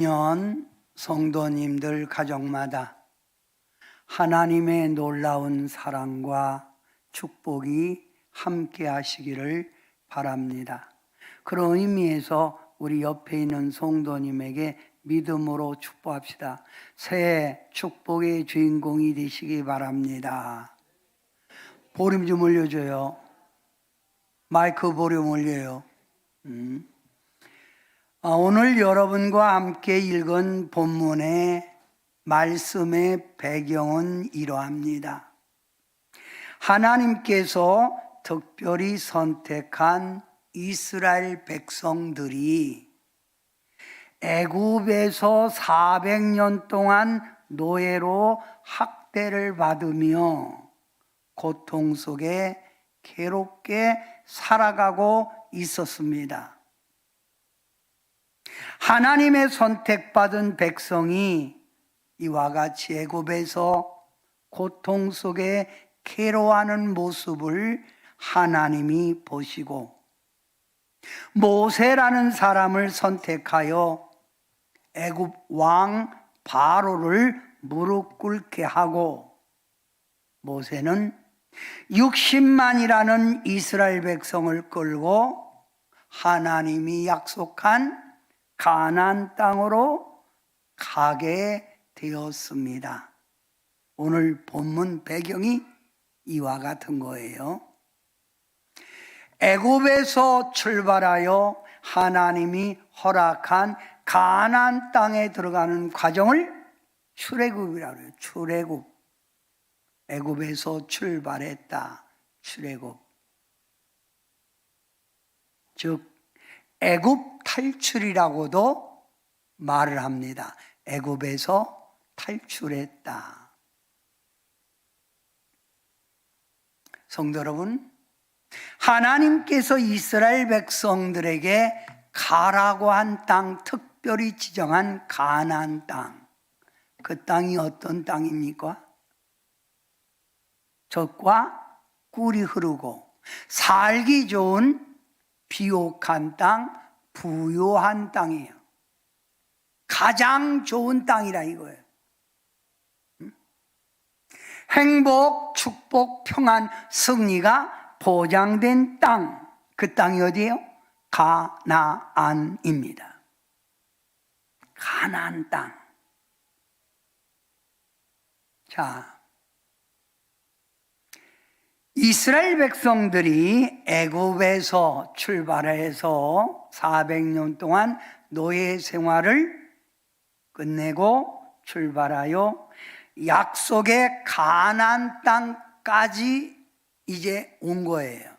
년 성도님들 가정마다 하나님의 놀라운 사랑과 축복이 함께 하시기를 바랍니다. 그런 의미에서 우리 옆에 있는 성도님에게 믿음으로 축복합시다. 새해 축복의 주인공이 되시기 바랍니다. 볼륨 좀 올려줘요. 마이크 볼륨 올려요. 오늘 여러분과 함께 읽은 본문의 말씀의 배경은 이러합니다. 하나님께서 특별히 선택한 이스라엘 백성들이 애굽에서 400년 동안 노예로 학대를 받으며 고통 속에 괴롭게 살아가고 있었습니다. 하나님의 선택받은 백성이 이와 같이 애굽에서 고통 속에 괴로워하는 모습을 하나님이 보시고 모세라는 사람을 선택하여 애굽 왕 바로를 무릎 꿇게 하고 모세는 60만이라는 이스라엘 백성을 끌고 하나님이 약속한 가나안 땅으로 가게 되었습니다. 오늘 본문 배경이 이와 같은 거예요. 애굽에서 출발하여 하나님이 허락한 가나안 땅에 들어가는 과정을 출애굽이라고 해요. 출애굽. 애굽에서 출발했다. 출애굽. 즉 애굽 탈출이라고도 말을 합니다. 애굽에서 탈출했다. 성도 여러분, 하나님께서 이스라엘 백성들에게 가라고 한 땅, 특별히 지정한 가나안 땅, 그 땅이 어떤 땅입니까? 젖과 꿀이 흐르고 살기 좋은 비옥한 땅, 부요한 땅이에요. 가장 좋은 땅이라 이거예요. 행복, 축복, 평안, 승리가 보장된 땅, 그 땅이 어디예요? 가나안입니다. 가나안 땅. 자, 이스라엘 백성들이 애굽에서 출발해서 400년 동안 노예 생활을 끝내고 출발하여 약속의 가나안 땅까지 이제 온 거예요.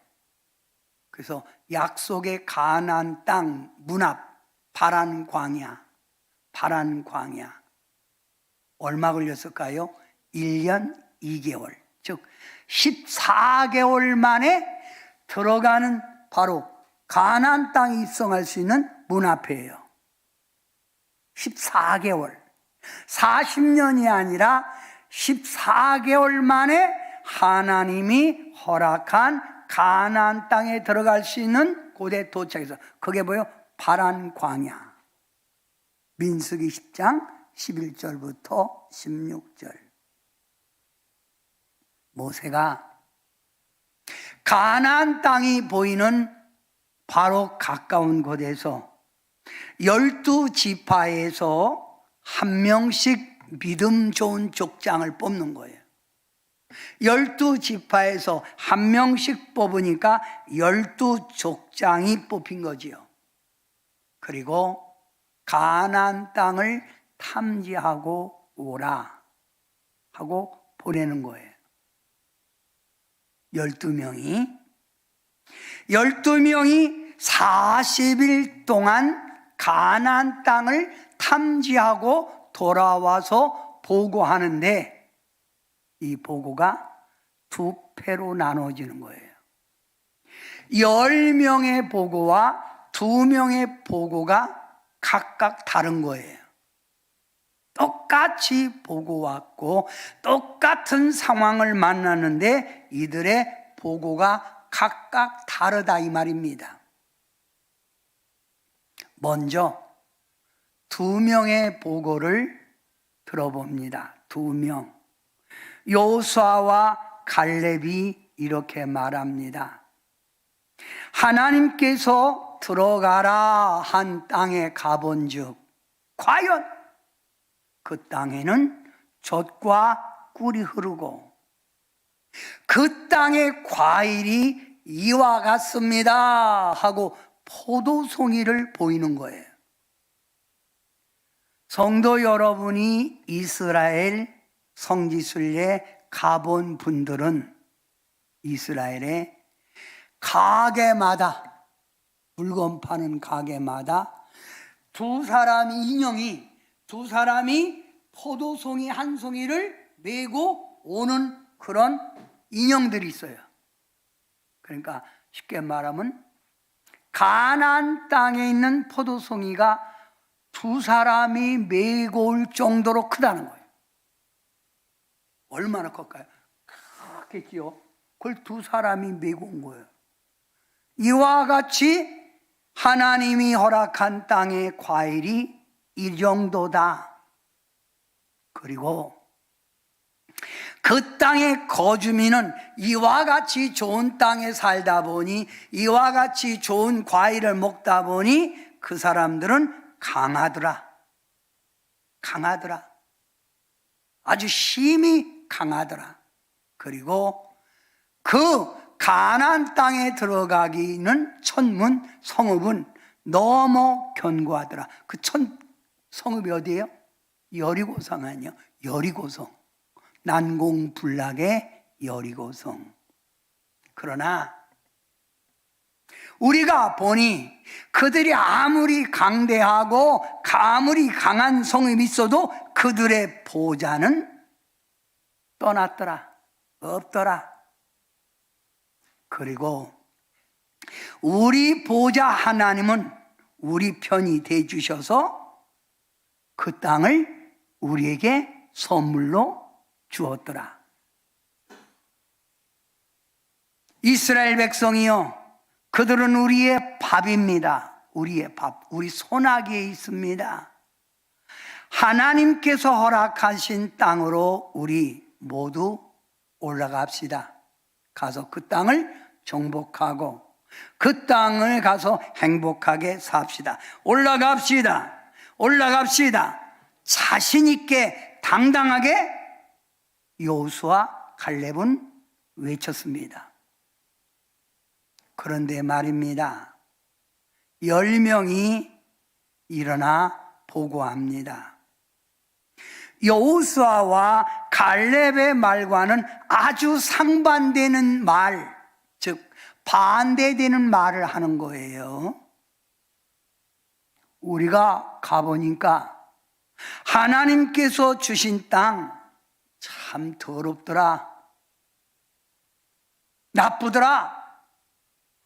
그래서 약속의 가나안 땅 문 앞 파란 광야, 파란 광야. 얼마 걸렸을까요? 1년 2개월. 즉 14개월 만에 들어가는 바로 가나안 땅에 입성할 수 있는 문 앞이에요. 14개월. 40년이 아니라 14개월 만에 하나님이 허락한 가나안 땅에 들어갈 수 있는 곳에 도착해서 그게 뭐예요? 파란 광야. 민수기 10장 11절부터 16절. 모세가 가나안 땅이 보이는 바로 가까운 곳에서 12지파에서 한 명씩 믿음 좋은 족장을 뽑는 거예요. 12지파에서 한 명씩 뽑으니까 12족장이 뽑힌 거지요. 그리고 가나안 땅을 탐지하고 오라 하고 보내는 거예요. 12명이 40일 동안 가나안 땅을 탐지하고 돌아와서 보고하는데 이 보고가 두 패로 나눠지는 거예요. 10명의 보고와 2명의 보고가 각각 다른 거예요. 똑같이 보고 왔고 똑같은 상황을 만났는데 이들의 보고가 각각 다르다 이 말입니다. 먼저 두 명의 보고를 들어봅니다. 두 명. 여호수아와 갈렙이 이렇게 말합니다. 하나님께서 들어가라 한 땅에 가본즉 과연 그 땅에는 젖과 꿀이 흐르고 그 땅의 과일이 이와 같습니다 하고 포도송이를 보이는 거예요. 성도 여러분이 이스라엘 성지순례 가본 분들은 이스라엘의 가게마다, 물건 파는 가게마다 두 사람이 포도송이 한 송이를 메고 오는 그런 인형들이 있어요. 그러니까 쉽게 말하면 가나안 땅에 있는 포도송이가 두 사람이 메고 올 정도로 크다는 거예요. 얼마나 컸을까요? 크겠지요. 그걸 두 사람이 메고 온 거예요. 이와 같이 하나님이 허락한 땅의 과일이 이 정도다. 그리고 그 땅의 거주민은 이와 같이 좋은 땅에 살다 보니, 이와 같이 좋은 과일을 먹다 보니 그 사람들은 강하더라. 아주 힘이 강하더라. 그리고 그 가나안 땅에 들어가기는 천문 성읍은 너무 견고하더라. 그 성읍이 어디예요? 여리고성 아니요? 여리고성. 난공불락의 여리고성. 그러나 우리가 보니 그들이 아무리 강대하고 아무리 강한 성읍이 있어도 그들의 보좌는 떠났더라. 없더라. 그리고 우리 보좌 하나님은 우리 편이 돼 주셔서 그 땅을 우리에게 선물로 주었더라. 이스라엘 백성이요, 그들은 우리의 밥입니다. 우리의 밥, 우리 손아귀에 있습니다. 하나님께서 허락하신 땅으로 우리 모두 올라갑시다. 가서 그 땅을 정복하고 그 땅을 가서 행복하게 삽시다. 올라갑시다. 자신 있게 당당하게 여호수아 갈렙은 외쳤습니다. 그런데 말입니다. 10명이 일어나 보고합니다. 여호수아와 갈렙의 말과는 아주 상반되는 말, 즉 반대되는 말을 하는 거예요. 우리가 가보니까 하나님께서 주신 땅 참 더럽더라, 나쁘더라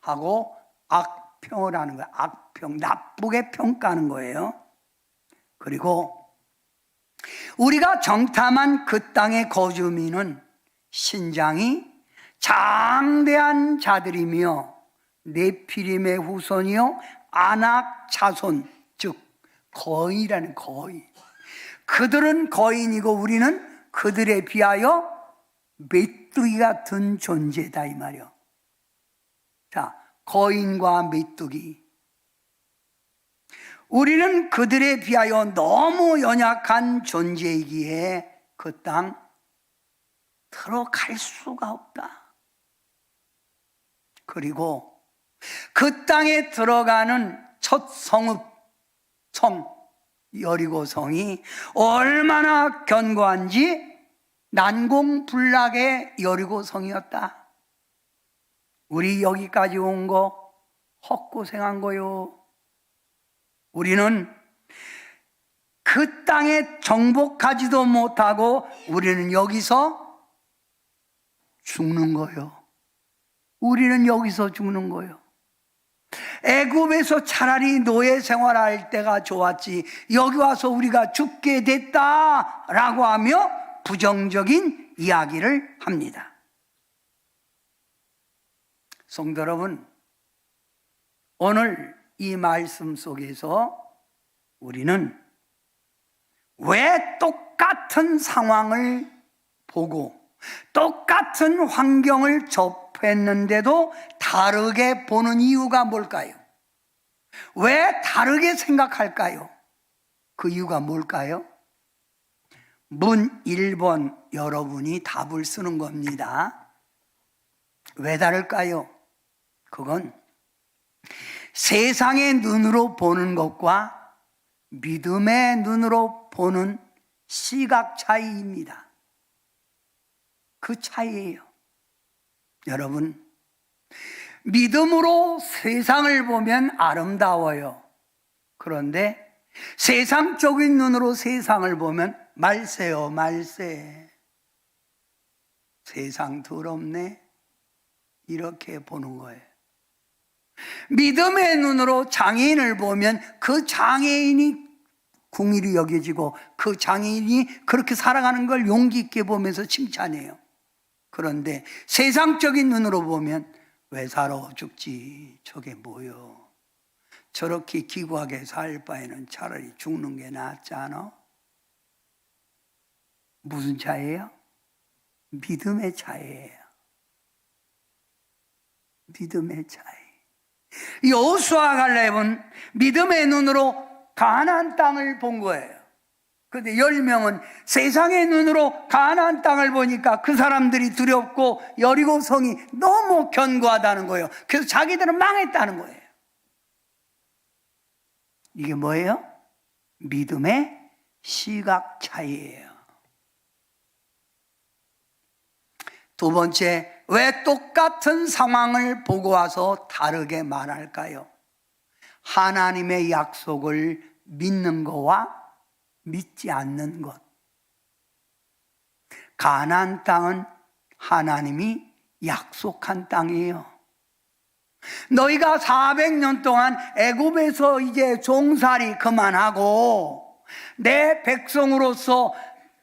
하고 악평을 하는 거예요. 악평, 나쁘게 평가하는 거예요. 그리고 우리가 정탐한 그 땅의 거주민은 신장이 장대한 자들이며 네피림의 후손이요 아낙 자손, 즉 거인이라는 거인. 그들은 거인이고 우리는 그들에 비하여 메뚜기 같은 존재다 이 말이요. 자, 거인과 메뚜기. 우리는 그들에 비하여 너무 연약한 존재이기에 그 땅 들어갈 수가 없다. 그리고 그 땅에 들어가는 첫 성읍, 여리고성이 얼마나 견고한지 난공불락의 여리고성이었다. 우리 여기까지 온 거 헛고생한 거요. 우리는 그 땅에 정복하지도 못하고 우리는 여기서 죽는 거요. 애굽에서 차라리 노예 생활할 때가 좋았지 여기 와서 우리가 죽게 됐다라고 하며 부정적인 이야기를 합니다. 성도 여러분, 오늘 이 말씀 속에서 우리는 왜 똑같은 상황을 보고 똑같은 환경을 접했는데도 다르게 보는 이유가 뭘까요? 왜 다르게 생각할까요? 그 이유가 뭘까요? 문 1번 여러분이 답을 쓰는 겁니다. 왜 다를까요? 그건 세상의 눈으로 보는 것과 믿음의 눈으로 보는 시각 차이입니다. 그 차이예요. 여러분, 믿음으로 세상을 보면 아름다워요. 그런데 세상적인 눈으로 세상을 보면 말세요, 말세. 세상 더럽네. 이렇게 보는 거예요. 믿음의 눈으로 장애인을 보면 그 장애인이 궁일이 여겨지고 그 장애인이 그렇게 살아가는 걸 용기 있게 보면서 칭찬해요. 그런데 세상적인 눈으로 보면 왜 살아 죽지? 저게 뭐요? 저렇게 기구하게 살 바에는 차라리 죽는 게 낫지 않아? 무슨 차이예요? 믿음의 차이예요. 믿음의 차이. 여호수아 갈렙은 믿음의 눈으로 가나안 땅을 본 거예요. 그런데 10명은 세상의 눈으로 가나안 땅을 보니까 그 사람들이 두렵고 여리고 성이 너무 견고하다는 거예요. 그래서 자기들은 망했다는 거예요. 이게 뭐예요? 믿음의 시각 차이예요. 두 번째, 왜 똑같은 상황을 보고 와서 다르게 말할까요? 하나님의 약속을 믿는 거와 믿지 않는 것. 가나안 땅은 하나님이 약속한 땅이에요. 너희가 400년 동안 애굽에서 이제 종살이 그만하고 내 백성으로서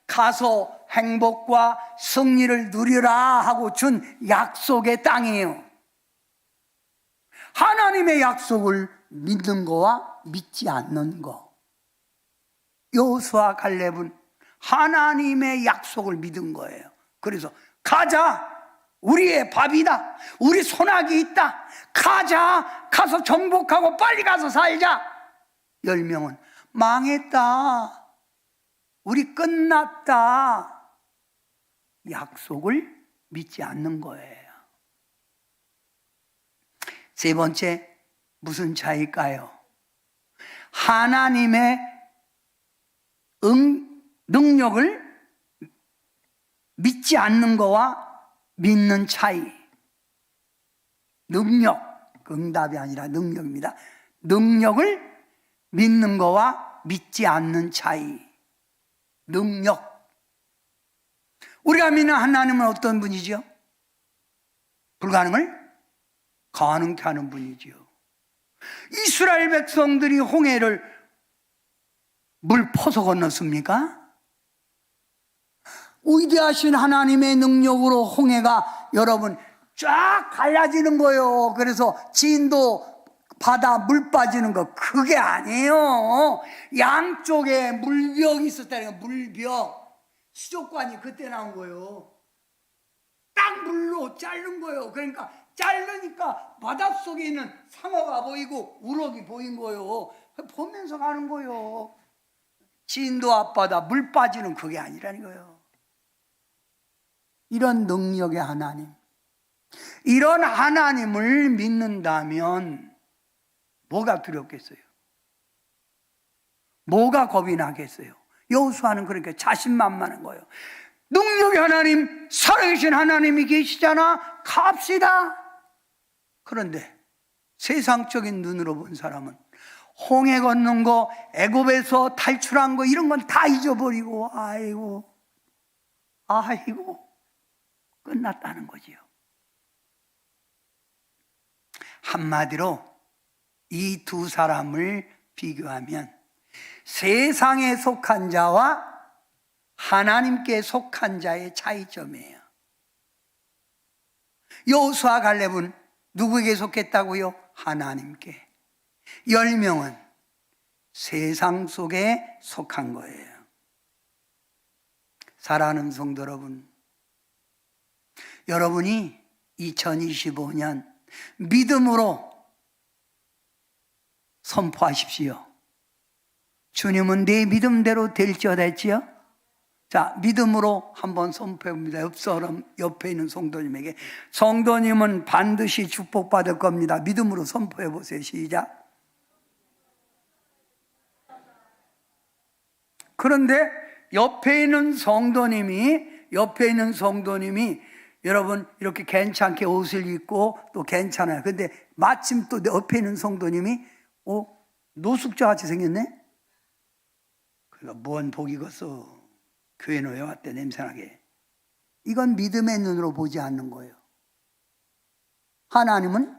가서 행복과 승리를 누리라 하고 준 약속의 땅이에요. 하나님의 약속을 믿는 거와 믿지 않는 거. 여호수아 갈렙은 하나님의 약속을 믿은 거예요. 그래서 가자, 우리의 밥이다, 우리 손아귀 있다, 가자, 가서 정복하고 빨리 가서 살자. 10명은 망했다, 우리 끝났다, 약속을 믿지 않는 거예요. 세 번째, 무슨 차이일까요? 하나님의 능력을 믿지 않는 거와 믿는 차이. 능력, 응답이 아니라 능력입니다. 능력을 믿는 거와 믿지 않는 차이. 능력. 우리가 믿는 하나님은 어떤 분이죠? 불가능을 가능케 하는 분이지요. 이스라엘 백성들이 홍해를 물 퍼서 건넜습니까? 위대하신 하나님의 능력으로 홍해가 여러분 쫙 갈라지는 거예요. 그래서 진도 바다 물 빠지는 거 그게 아니에요. 양쪽에 물벽이 있었다는 거예요. 물벽. 수족관이 그때 나온 거예요. 딱 물로 자른 거예요. 그러니까 자르니까 바닷속에 있는 상어가 보이고 우럭이 보인 거예요. 보면서 가는 거예요. 진도 앞바다 물 빠지는 그게 아니라는 거예요. 이런 능력의 하나님, 이런 하나님을 믿는다면 뭐가 두렵겠어요? 뭐가 겁이 나겠어요? 여호수아는 그러니까 자신만만한 거예요. 능력의 하나님, 살아계신 하나님이 계시잖아, 갑시다. 그런데 세상적인 눈으로 본 사람은 홍해 건넌 거, 애굽에서 탈출한 거 이런 건 다 잊어버리고 아이고 끝났다는 거지요. 한마디로 이 두 사람을 비교하면 세상에 속한 자와 하나님께 속한 자의 차이점이에요. 여호수아 갈렙은 누구에게 속했다고요? 하나님께. 10명은 세상 속에 속한 거예요. 사랑하는 성도 여러분, 여러분이 2025년 믿음으로 선포하십시오. 주님은 내 믿음대로 될지어다 했지요? 자, 믿음으로 한번 선포해 봅니다. 옆에 있는 성도님에게, 성도님은 반드시 축복받을 겁니다. 믿음으로 선포해 보세요. 시작. 그런데 옆에 있는 성도님이 여러분 이렇게 괜찮게 옷을 입고 또 괜찮아요. 근데 마침 또 옆에 있는 성도님이 노숙자 같이 생겼네? 그러니까 뭔 복이겠어. 교회는 왜 왔대, 냄새나게. 이건 믿음의 눈으로 보지 않는 거예요. 하나님은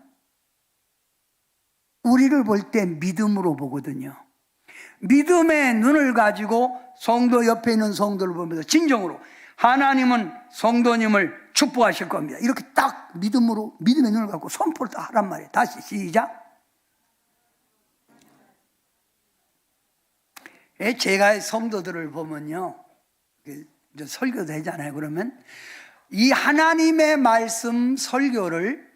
우리를 볼 때 믿음으로 보거든요. 믿음의 눈을 가지고 성도 옆에 있는 성도를 보면서 진정으로 하나님은 성도님을 축복하실 겁니다. 이렇게 딱 믿음으로, 믿음의 눈을 갖고 선포를 딱 하란 말이에요. 다시 시작. 제가 성도들을 보면요, 이제 설교도 하잖아요. 그러면 이 하나님의 말씀 설교를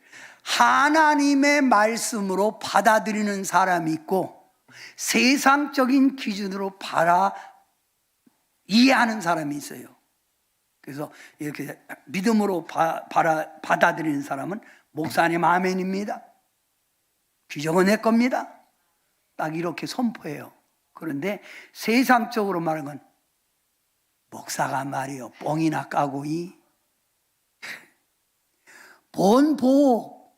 하나님의 말씀으로 받아들이는 사람이 있고, 세상적인 기준으로 이해하는 사람이 있어요. 그래서 이렇게 믿음으로 받아들이는 사람은 목사님 아멘입니다. 귀정은 내 겁니다. 딱 이렇게 선포해요. 그런데 세상적으로 말하는 건 목사가 말이요, 뻥이나 까고 뭔 복,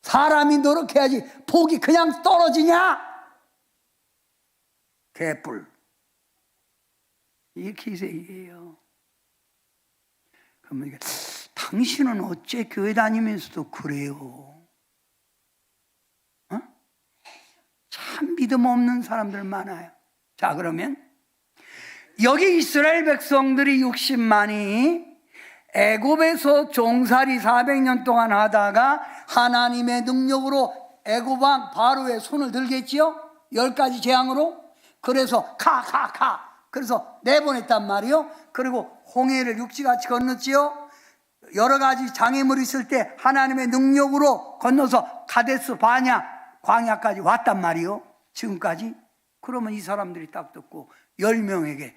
사람이 노력해야지 복이 그냥 떨어지냐? 개뿔. 이렇게 얘기해요. 그러면 당신은 어째 교회 다니면서도 그래요? 참 믿음 없는 사람들 많아요. 자, 그러면 여기 이스라엘 백성들이 60만이 애굽에서 종살이 400년 동안 하다가 하나님의 능력으로 애굽 왕 바로의 손을 들겠지요? 10가지 재앙으로. 그래서 가. 그래서 내보냈단 말이요. 그리고 홍해를 육지같이 건넜지요. 여러 가지 장애물이 있을 때 하나님의 능력으로 건너서 가데스 바냐 광야까지 왔단 말이요. 지금까지. 그러면 이 사람들이 딱 듣고 10명에게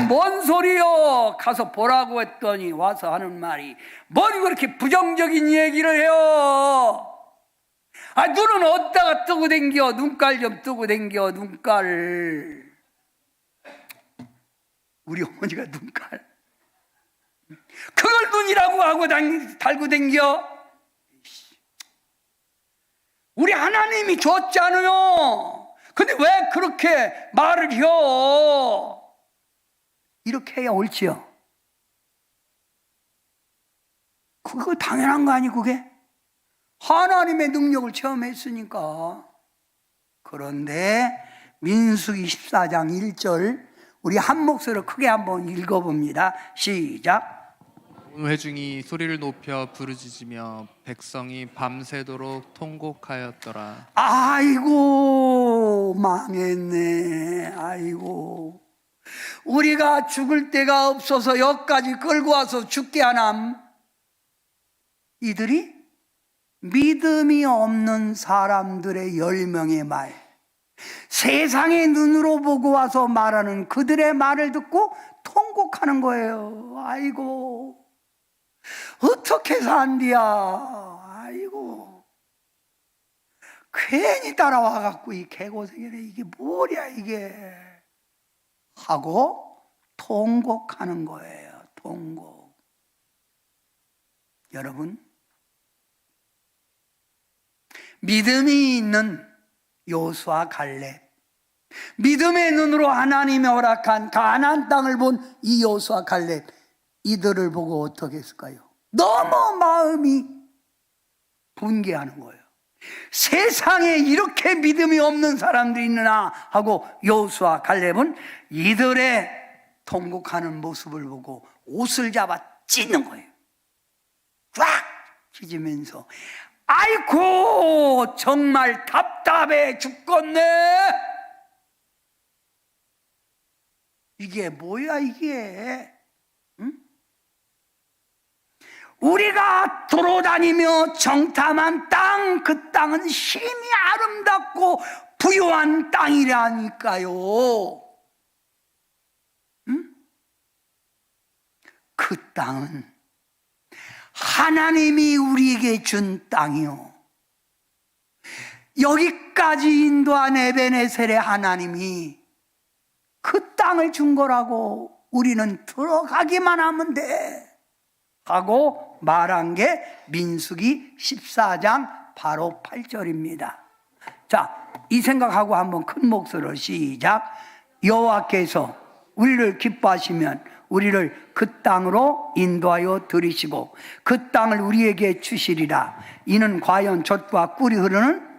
뭔 소리요? 가서 보라고 했더니 와서 하는 말이 뭘 그렇게 부정적인 얘기를 해요? 눈은 어디다가 뜨고 댕겨? 눈깔 좀 뜨고 댕겨. 눈깔. 우리 어머니가 눈깔, 그걸 눈이라고 하고 달고 댕겨? 우리 하나님이 줬잖아요. 근데 왜 그렇게 말을 해요? 이렇게 해야 옳지요. 그거 당연한 거 아니? 그게 하나님의 능력을 체험했으니까. 그런데 민수기 14장 1절 우리 한 목소리로 크게 한번 읽어봅니다. 시작. 온 회중이 소리를 높여 부르짖으며 백성이 밤새도록 통곡하였더라. 아이고 망했네. 아이고, 우리가 죽을 데가 없어서 여기까지 끌고 와서 죽게 하남. 이들이 믿음이 없는 사람들의 10명의 말, 세상의 눈으로 보고 와서 말하는 그들의 말을 듣고 통곡하는 거예요. 아이고, 어떻게 산디야? 아이고, 괜히 따라와갖고 이 개고생이네. 이게 뭐야 이게? 하고 통곡하는 거예요. 통곡. 여러분, 믿음이 있는 여호수아 갈렙, 믿음의 눈으로 하나님이 허락한 가나안 땅을 본 이 여호수아 갈렙, 이들을 보고 어떻게 했을까요? 너무 마음이 분개하는 거예요. 세상에 이렇게 믿음이 없는 사람들이 있느냐 하고 여호수아 갈렙은 이들의 통곡하는 모습을 보고 옷을 잡아 찢는 거예요. 꽉 찢으면서 아이고 정말 답답해 죽겠네. 이게 뭐야 이게? 우리가 돌아다니며 정탐한 땅, 그 땅은 심히 아름답고 부유한 땅이라니까요. 그 땅은 하나님이 우리에게 준 땅이요, 여기까지 인도한 에베네셀의 하나님이 그 땅을 준 거라고 우리는 들어가기만 하면 돼 하고 말한 게 민수기 14장 바로 8절입니다. 자, 이 생각하고 한번 큰 목소리로 시작. 여호와께서 우리를 기뻐하시면 우리를 그 땅으로 인도하여 들이시고 그 땅을 우리에게 주시리라. 이는 과연 젖과 꿀이 흐르는,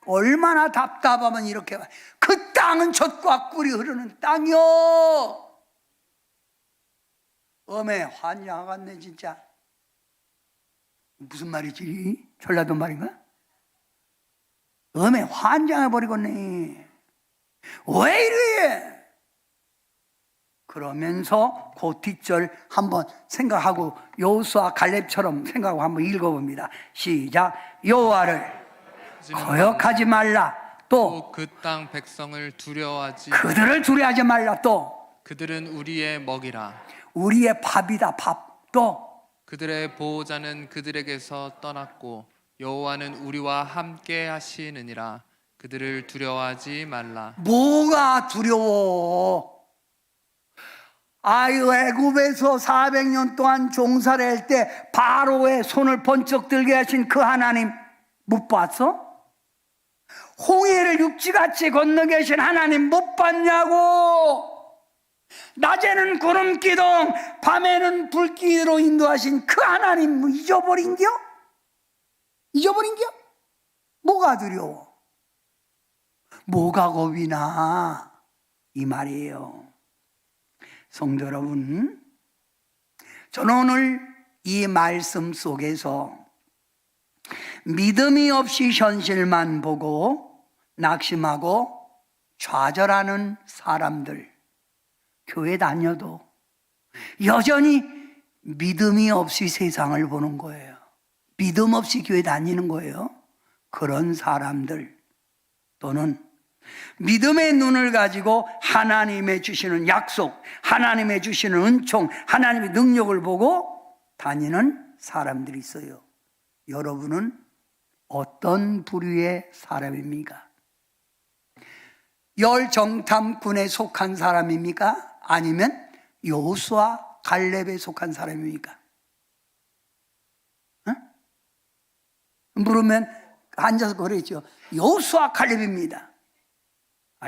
얼마나 답답하면 이렇게, 그 땅은 젖과 꿀이 흐르는 땅이요. 어메 환장하겠네 진짜. 무슨 말이지? 전라도 말인가? 어메 환장해버리겠네. 왜 이래? 그러면서 그 뒷절 한번 생각하고 여호수아 갈렙처럼 생각하고 한번 읽어봅니다. 시작. 여호와를 거역하지 말라. 또 그 땅 백성을 두려워하지 그들을 두려워하지 말라. 또 그들은 우리의 먹이라. 우리의 밥이다. 밥. 또 그들의 보호자는 그들에게서 떠났고 여호와는 우리와 함께 하시느니라. 그들을 두려워하지 말라. 뭐가 두려워? 아유, 애굽에서 400년 동안 종살이 할 때 바로의 손을 번쩍 들게 하신 그 하나님 못 봤어? 홍해를 육지같이 건너 계신 하나님 못 봤냐고? 낮에는 구름 기둥, 밤에는 불길로 인도하신 그 하나님 잊어버린겨? 잊어버린겨? 뭐가 두려워? 뭐가 겁이 나? 이 말이에요. 성도 여러분, 저는 오늘 이 말씀 속에서 믿음이 없이 현실만 보고 낙심하고 좌절하는 사람들, 교회 다녀도 여전히 믿음이 없이 세상을 보는 거예요. 믿음 없이 교회 다니는 거예요. 그런 사람들, 또는 믿음의 눈을 가지고 하나님의 주시는 약속, 하나님의 주시는 은총, 하나님의 능력을 보고 다니는 사람들이 있어요. 여러분은 어떤 부류의 사람입니까? 열정탐꾼에 속한 사람입니까? 아니면 여호수아 갈렙에 속한 사람입니까? 물으면 앉아서 그랬죠. 여호수아 갈렙입니다.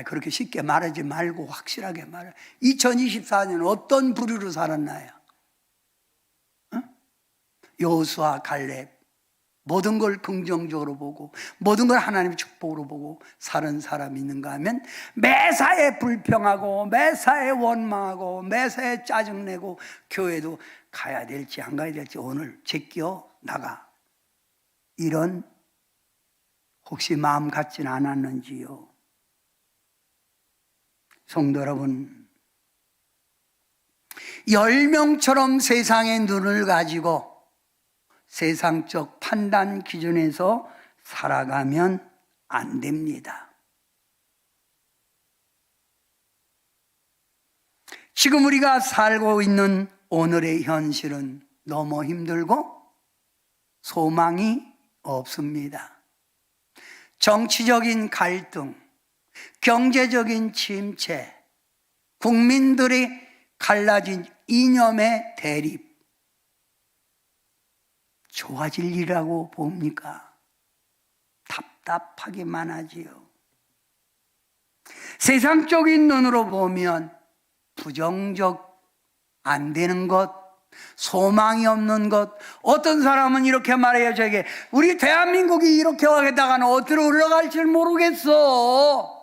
그렇게 쉽게 말하지 말고 확실하게 말해. 2024년 어떤 부류로 살았나요? 여호수아 갈렙, 모든 걸 긍정적으로 보고 모든 걸 하나님의 축복으로 보고 사는 사람이 있는가 하면 매사에 불평하고 매사에 원망하고 매사에 짜증내고 교회도 가야 될지 안 가야 될지 오늘 제껴 나가, 이런 혹시 마음 같지는 않았는지요? 성도 여러분, 10명처럼 세상의 눈을 가지고 세상적 판단 기준에서 살아가면 안 됩니다. 지금 우리가 살고 있는 오늘의 현실은 너무 힘들고 소망이 없습니다. 정치적인 갈등, 경제적인 침체, 국민들이 갈라진 이념의 대립, 좋아질 일이라고 봅니까? 답답하기만 하지요. 세상적인 눈으로 보면 부정적, 안 되는 것, 소망이 없는 것. 어떤 사람은 이렇게 말해요, 저에게. 우리 대한민국이 이렇게 하겠다가는 어디로 올라갈지 모르겠어.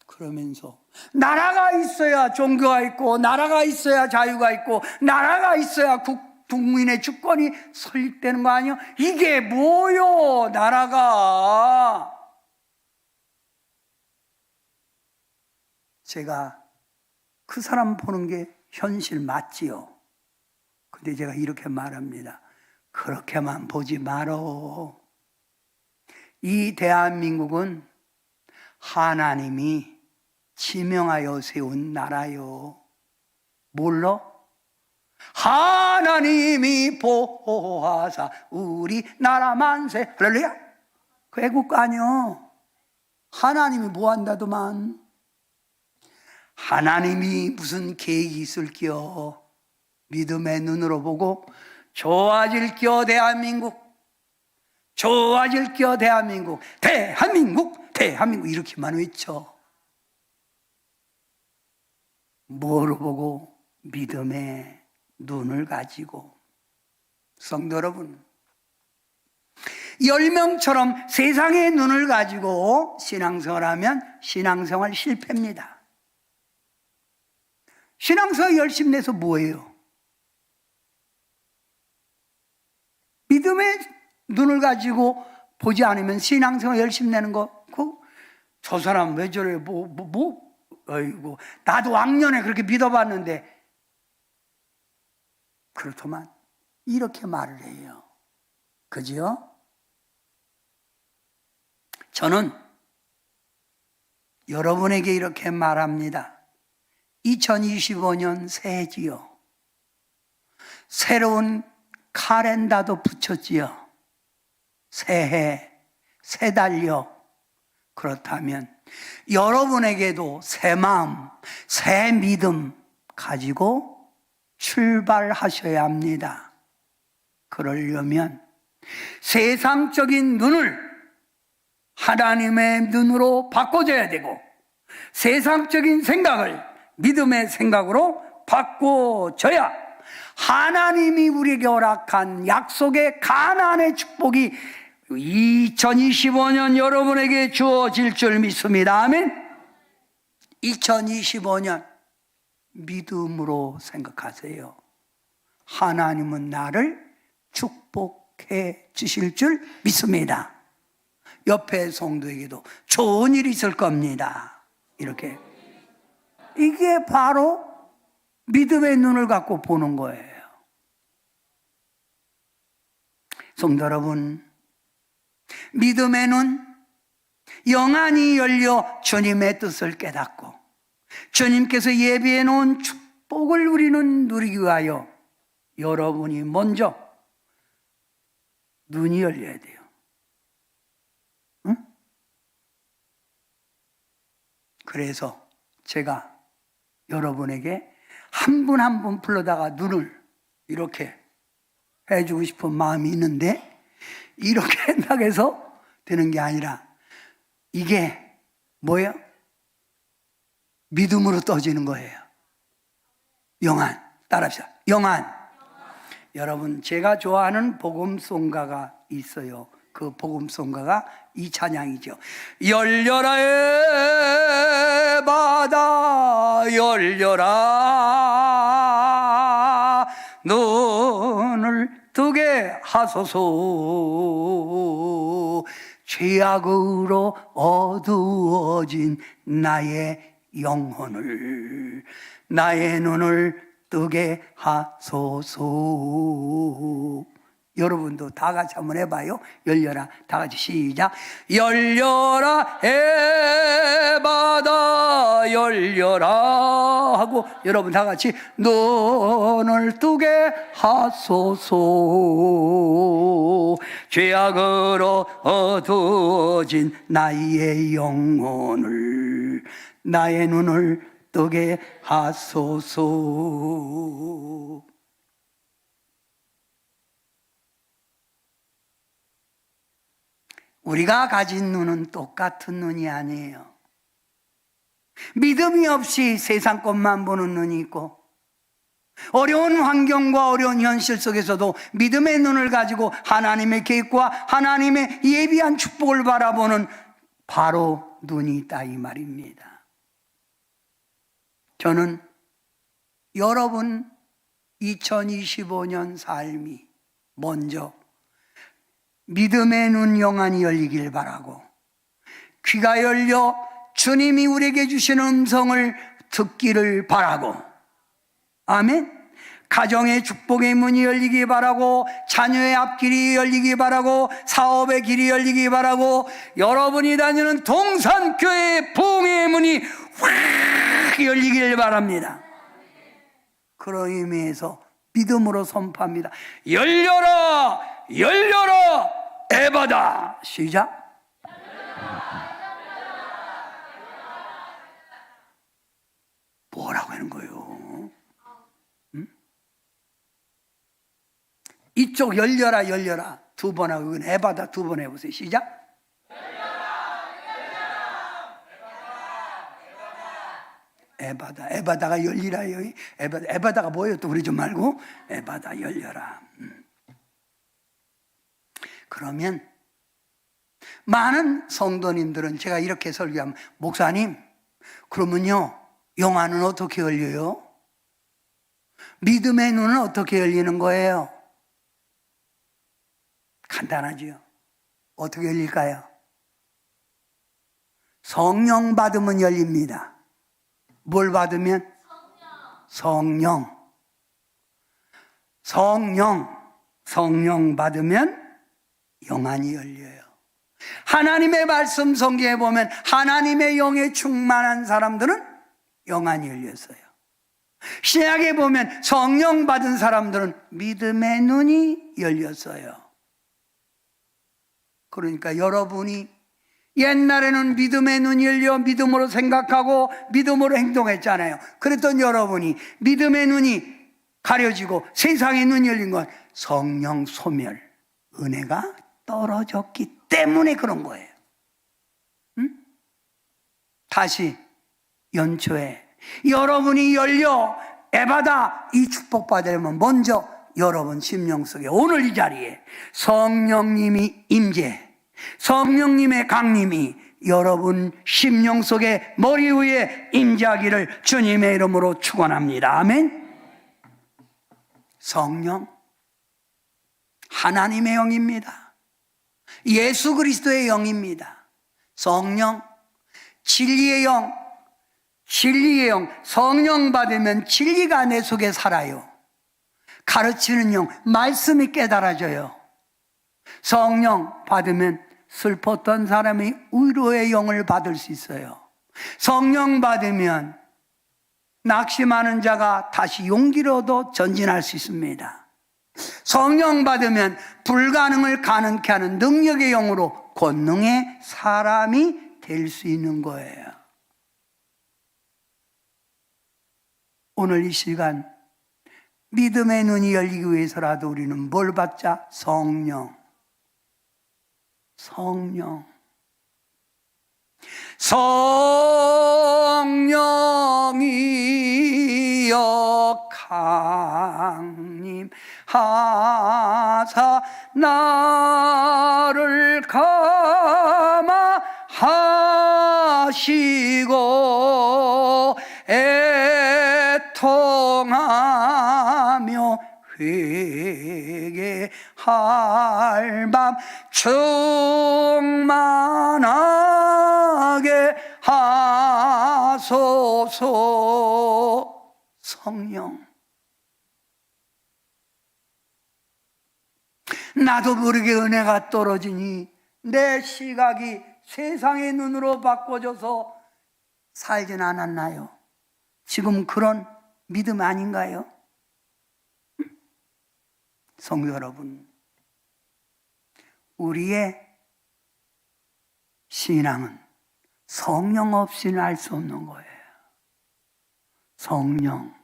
그러면서 나라가 있어야 종교가 있고, 나라가 있어야 자유가 있고, 나라가 있어야 국민의 주권이 설립되는 거 아니야? 이게 뭐요, 나라가? 제가 그 사람 보는 게 현실 맞지요? 근데 제가 이렇게 말합니다. 그렇게만 보지 말어. 이 대한민국은 하나님이 지명하여 세운 나라요. 뭘로? 하나님이 보호하사 우리 나라 만세. 할렐루야. 그 애국가 아니요. 하나님이 뭐 한다더만. 하나님이 무슨 계획이 있을겨. 믿음의 눈으로 보고 좋아질겨 대한민국. 좋아질겨 대한민국. 대한민국. 대한민국 이렇게만 외쳐. 뭐로 보고? 믿음의 눈을 가지고. 성도 여러분, 10명처럼 세상의 눈을 가지고 신앙생활하면 신앙생활 실패입니다. 신앙생활 열심히 내서 뭐예요? 믿음의 눈을 가지고 보지 않으면 신앙생활 열심히 내는 거, 저 사람 왜 저래, 아이고, 나도 왕년에 그렇게 믿어봤는데, 그렇더만, 이렇게 말을 해요. 그죠? 저는 여러분에게 이렇게 말합니다. 2025년 새해지요. 새로운 카렌다도 붙였지요. 새해, 새 달려. 그렇다면 여러분에게도 새 마음, 새 믿음 가지고 출발하셔야 합니다. 그러려면 세상적인 눈을 하나님의 눈으로 바꿔줘야 되고, 세상적인 생각을 믿음의 생각으로 바꿔줘야 하나님이 우리에게 허락한 약속의 가나안의 축복이 2025년 여러분에게 주어질 줄 믿습니다. 아멘. 2025년 믿음으로 생각하세요. 하나님은 나를 축복해 주실 줄 믿습니다. 옆에 성도에게도 좋은 일이 있을 겁니다. 이렇게. 이게 바로 믿음의 눈을 갖고 보는 거예요. 성도 여러분, 믿음의 눈, 영안이 열려 주님의 뜻을 깨닫고 주님께서 예비해 놓은 축복을 우리는 누리기 위하여 여러분이 먼저 눈이 열려야 돼요. 응? 그래서 제가 여러분에게 한 분 한 분 불러다가 눈을 이렇게 해주고 싶은 마음이 있는데, 이렇게 한다고 해서 되는 게 아니라 이게 뭐예요? 믿음으로 떠지는 거예요. 영안. 따라합시다. 영안. 여러분, 제가 좋아하는 복음송가가 있어요. 그 복음송가가 이 찬양이죠. 열려라 바다 열려라 눈을 뜨게 하소서 죄악으로 어두워진 나의 영혼을 나의 눈을 뜨게 하소서. 여러분도 다 같이 한번 해봐요. 열려라. 다 같이 시작. 열려라 해바다 열려라 하고 여러분 다 같이 눈을 뜨게 하소서 죄악으로 어두워진 나의 영혼을 나의 눈을 뜨게 하소서. 우리가 가진 눈은 똑같은 눈이 아니에요. 믿음이 없이 세상 것만 보는 눈이 있고, 어려운 환경과 어려운 현실 속에서도 믿음의 눈을 가지고 하나님의 계획과 하나님의 예비한 축복을 바라보는 바로 눈이 있다 이 말입니다. 저는 여러분 2025년 삶이 먼저 믿음의 눈 영안이 열리길 바라고, 귀가 열려 주님이 우리에게 주신 음성을 듣기를 바라고, 아멘. 가정의 축복의 문이 열리기 바라고, 자녀의 앞길이 열리기 바라고, 사업의 길이 열리기 바라고, 여러분이 다니는 동산교회의 부흥의 문이 확 열리길 바랍니다. 그런 의미에서 믿음으로 선포합니다. 열려라, 열려라, 에바다. 시작. 뭐라고 하는 거예요? 응? 이쪽 열려라, 열려라 두 번 하고, 이건 에바다 두 번 해보세요. 시작. 에바다, 에바다가 열리라. 여기 에바다가 뭐예요? 또 그러지 말고 에바다, 열려라. 그러면 많은 성도님들은 제가 이렇게 설교하면, 목사님, 그러면요 영안은 어떻게 열려요? 믿음의 눈은 어떻게 열리는 거예요? 간단하죠. 어떻게 열릴까요? 성령 받으면 열립니다. 뭘 받으면? 성령. 성령 받으면 영안이 열려요. 하나님의 말씀 성경에 보면 하나님의 영에 충만한 사람들은 영안이 열렸어요. 신약에 보면 성령 받은 사람들은 믿음의 눈이 열렸어요. 그러니까 여러분이 옛날에는 믿음의 눈이 열려 믿음으로 생각하고 믿음으로 행동했잖아요. 그랬던 여러분이 믿음의 눈이 가려지고 세상의 눈이 열린 건 성령 소멸, 은혜가 떨어졌기 때문에 그런 거예요. 응? 다시 연초에 여러분이 열려 에바다 이 축복 받으려면 먼저 여러분 심령 속에 오늘 이 자리에 성령님이 임재, 성령님의 강림이 여러분 심령 속에 머리 위에 임재하기를 주님의 이름으로 축원합니다. 아멘. 성령 하나님의 영입니다. 예수 그리스도의 영입니다. 성령 진리의 영, 진리의 영. 성령 받으면 진리가 내 속에 살아요. 가르치는 영, 말씀이 깨달아져요. 성령 받으면 슬펐던 사람이 위로의 영을 받을 수 있어요. 성령 받으면 낙심하는 자가 다시 용기를 얻어 전진할 수 있습니다. 성령 받으면 불가능을 가능케 하는 능력의 영으로 권능의 사람이 될 수 있는 거예요. 오늘 이 시간 믿음의 눈이 열리기 위해서라도 우리는 뭘 받자? 성령. 성령이여 강림하사 나를 감화하시고 애통하며 회개할 밤 충만하게 하소서. 성령. 나도 모르게 은혜가 떨어지니 내 시각이 세상의 눈으로 바꿔져서 살진 않았나요? 지금 그런 믿음 아닌가요? 성도 여러분, 우리의 신앙은 성령 없이는 알 수 없는 거예요. 성령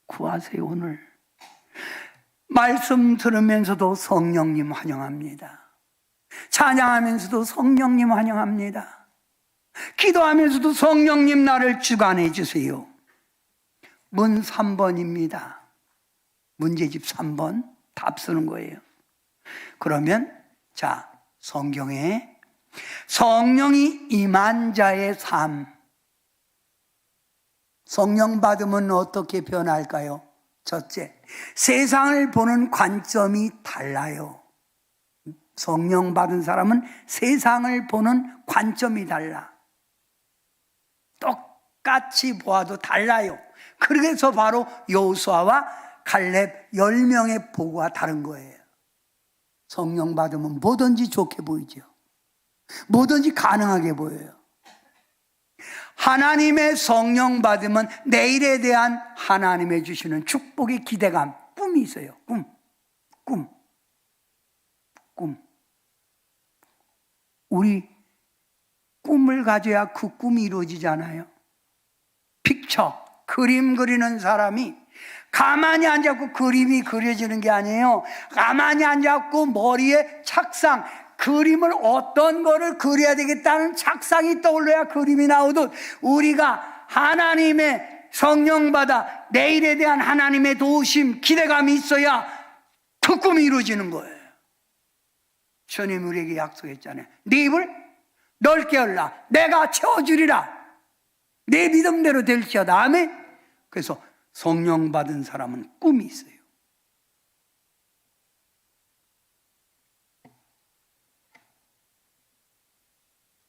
구하세요. 오늘 말씀 들으면서도 성령님 환영합니다. 찬양하면서도 성령님 환영합니다. 기도하면서도 성령님 나를 주관해 주세요. 문 3번입니다. 문제집 3번 답 쓰는 거예요. 그러면 자, 성경에 성령이 임한 자의 삶, 성령 받으면 어떻게 변할까요? 첫째, 세상을 보는 관점이 달라요. 성령 받은 사람은 세상을 보는 관점이 달라. 똑같이 보아도 달라요. 그래서 바로 여호수아와 갈렙 10명의 보고가 다른 거예요. 성령 받으면 뭐든지 좋게 보이죠. 뭐든지 가능하게 보여요. 하나님의 성령 받으면 내일에 대한 하나님의 주시는 축복의 기대감, 꿈이 있어요. 꿈. 우리 꿈을 가져야 그 꿈이 이루어지잖아요. 픽처, 그림 그리는 사람이 가만히 앉아있고 그림이 그려지는 게 아니에요. 가만히 앉아있고 머리에 착상, 그림을 어떤 거를 그려야 되겠다는 착상이 떠올려야 그림이 나오듯, 우리가 하나님의 성령 받아 내일에 대한 하나님의 도우심, 기대감이 있어야 그 꿈이 이루어지는 거예요. 주님 우리에게 약속했잖아요. 네 입을 넓게 열라, 내가 채워주리라. 내 믿음대로 될지어다. 아멘. 그래서 성령 받은 사람은 꿈이 있어요.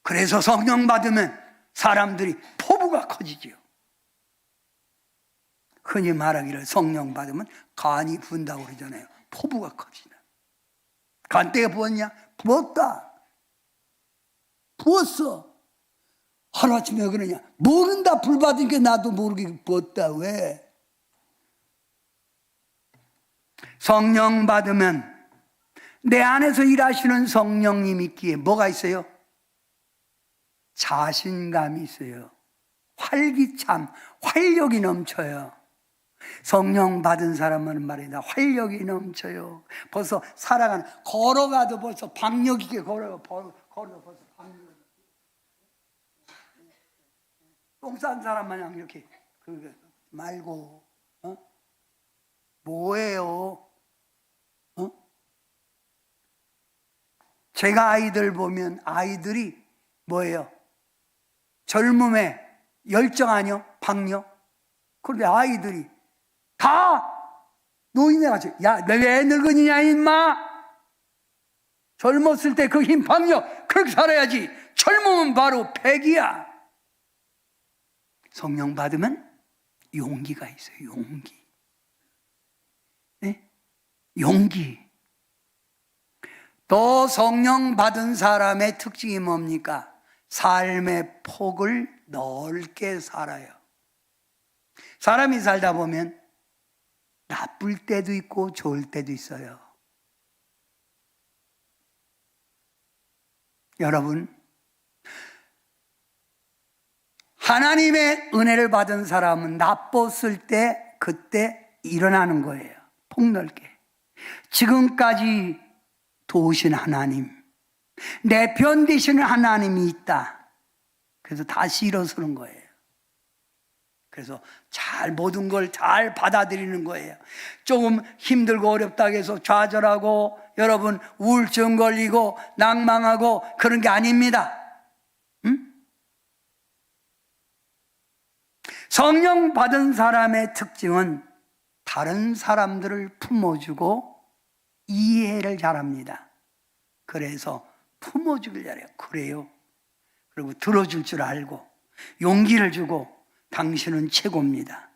그래서 성령 받으면 사람들이 포부가 커지죠. 흔히 말하기를 성령 받으면 간이 부은다고 그러잖아요. 포부가 커지다. 간때가 부었냐? 부었다. 부었어. 하루아침에 왜 그러냐? 모른다. 불 받으니까 나도 모르게 부었다. 왜? 성령 받으면 내 안에서 일하시는 성령님 있기에 뭐가 있어요? 자신감이 있어요. 활기참, 활력이 넘쳐요. 성령 받은 사람은 말이다, 활력이 넘쳐요. 벌써 살아가는, 걸어가도 벌써 박력 있게 걸어도 벌써 박력. 똥 싼 사람 마냥 이렇게 말고, 뭐예요? 제가 아이들 보면 아이들이 뭐예요? 젊음에 열정 아니요? 박력. 그런데 아이들이 다 노인네 같이, 야, 너 왜 늙은이냐 임마. 젊었을 때 그 힘 박력 그렇게 살아야지. 젊으면 바로 백이야. 성령 받으면 용기가 있어요. 용기. 네? 용기. 또 성령 받은 사람의 특징이 뭡니까? 삶의 폭을 넓게 살아요. 사람이 살다 보면 나쁠 때도 있고 좋을 때도 있어요. 여러분, 하나님의 은혜를 받은 사람은 나빴을 때 그때 일어나는 거예요. 폭넓게. 지금까지 도우신 하나님, 내 편 되시는 하나님이 있다. 그래서 다시 일어서는 거예요. 그래서 모든 걸 잘 받아들이는 거예요. 조금 힘들고 어렵다고 해서 좌절하고 여러분 우울증 걸리고 낭망하고 그런 게 아닙니다. 성령 받은 사람의 특징은 다른 사람들을 품어주고 이해를 잘합니다. 그래서 품어주길 잘해요. 그래요. 그리고 들어줄 줄 알고 용기를 주고 당신은 최고입니다.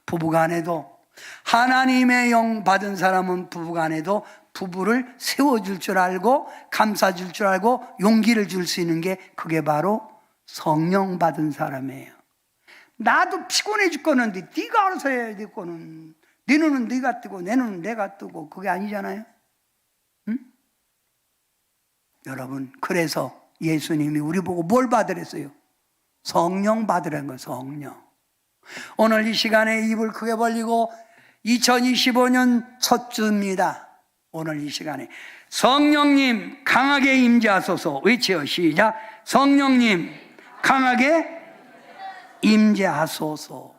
부부간에도 하나님의 영 받은 사람은 부부간에도 부부를 세워줄 줄 알고 감싸줄 줄 알고 용기를 줄 수 있는 게 그게 바로 성령 받은 사람이에요. 나도 피곤해 죽겠는데 네가 알아서 해야 될 거는, 네 눈은 네가 뜨고 내 눈은 내가 뜨고 그게 아니잖아요. 응? 여러분, 그래서 예수님이 우리 보고 뭘 받으랬어요? 성령 받으라는 거예요. 성령. 오늘 이 시간에 입을 크게 벌리고 2025년 첫 주입니다. 오늘 이 시간에 성령님 강하게 임재하소서 외치어 시작. 성령님 강하게 임재하소서.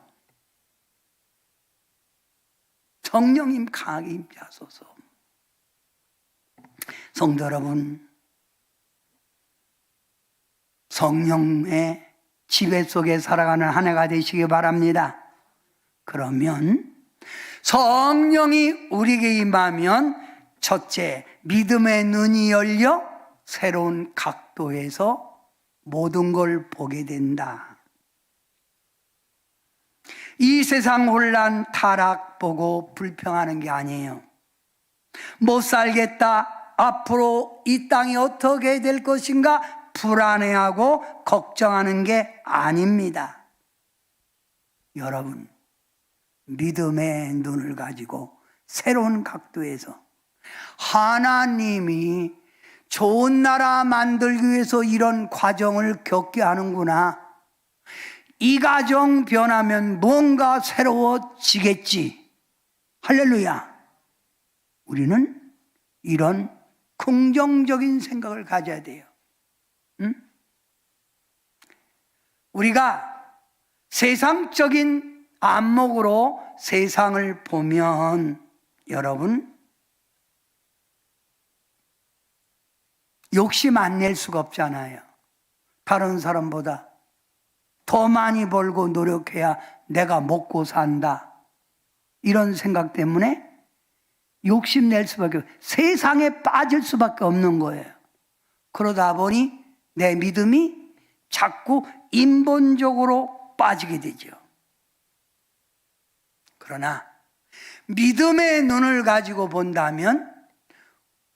성령님 강하게 임재하소서. 성도 여러분, 성령의 지배 속에 살아가는 한 해가 되시기 바랍니다. 그러면 성령이 우리에게 임하면 첫째, 믿음의 눈이 열려 새로운 각도에서 모든 걸 보게 된다. 이 세상 혼란, 타락 보고 불평하는 게 아니에요. 못 살겠다, 앞으로 이 땅이 어떻게 될 것인가 불안해하고 걱정하는 게 아닙니다. 여러분, 믿음의 눈을 가지고 새로운 각도에서 하나님이 좋은 나라 만들기 위해서 이런 과정을 겪게 하는구나. 이 가정 변하면 뭔가 새로워지겠지. 할렐루야. 우리는 이런 긍정적인 생각을 가져야 돼요. 응? 우리가 세상적인 안목으로 세상을 보면 여러분 욕심 안 낼 수가 없잖아요. 다른 사람보다 더 많이 벌고 노력해야 내가 먹고 산다. 이런 생각 때문에 욕심 낼 수밖에 없어요. 세상에 빠질 수밖에 없는 거예요. 그러다 보니 내 믿음이 자꾸 인본적으로 빠지게 되죠. 그러나 믿음의 눈을 가지고 본다면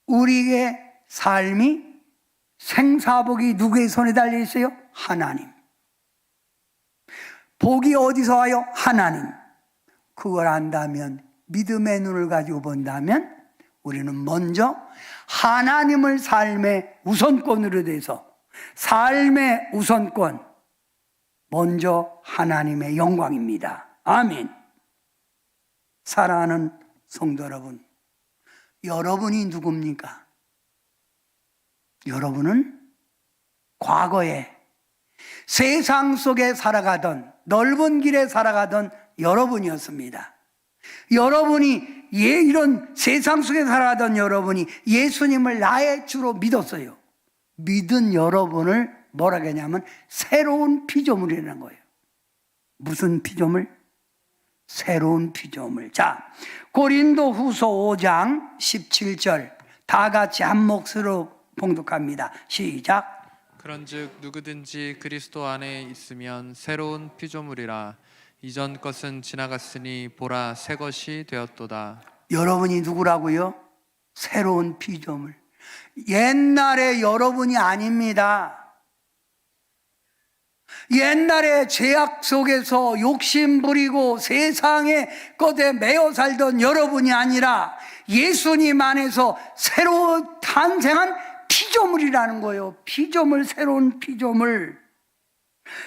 우리의 삶이 생사복이 누구의 손에 달려 있어요? 하나님. 복이 어디서 와요? 하나님. 그걸 안다면, 믿음의 눈을 가지고 본다면 우리는 먼저 하나님을 삶의 우선권으로 돼서 삶의 우선권, 먼저 하나님의 영광입니다. 아멘. 사랑하는 성도 여러분, 여러분이 누굽니까? 여러분은 과거에 세상 속에 살아가던, 넓은 길에 살아가던 여러분이었습니다. 여러분이 이런 세상 속에 살아가던 여러분이 예수님을 나의 주로 믿었어요. 믿은 여러분을 뭐라 하냐면 새로운 피조물이라는 거예요. 무슨 피조물? 새로운 피조물. 자, 고린도 후서 5장 17절 다 같이 한 몫으로 봉독합니다. 시작. 그런즉 누구든지 그리스도 안에 있으면 새로운 피조물이라. 이전 것은 지나갔으니 보라 새 것이 되었도다. 여러분이 누구라고요? 새로운 피조물. 옛날의 여러분이 아닙니다. 옛날에 죄악 속에서 욕심 부리고 세상의 것에 매여 살던 여러분이 아니라 예수님 안에서 새로 탄생한 피조물이라는 거예요. 피조물, 새로운 피조물.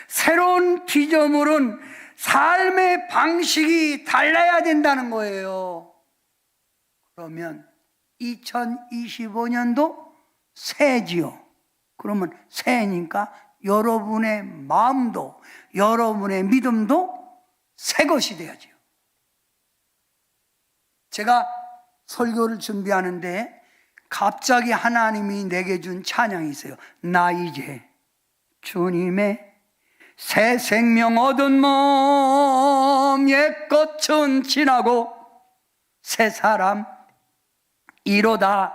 새로운 피조물은 삶의 방식이 달라야 된다는 거예요. 그러면 2025년도 새지요. 그러면 새니까 여러분의 마음도 여러분의 믿음도 새 것이 되어야죠. 제가 설교를 준비하는데 갑자기 하나님이 내게 준 찬양이 있어요. 나 이제 주님의 새 생명 얻은 몸 옛것은 지나고 새 사람 이로다.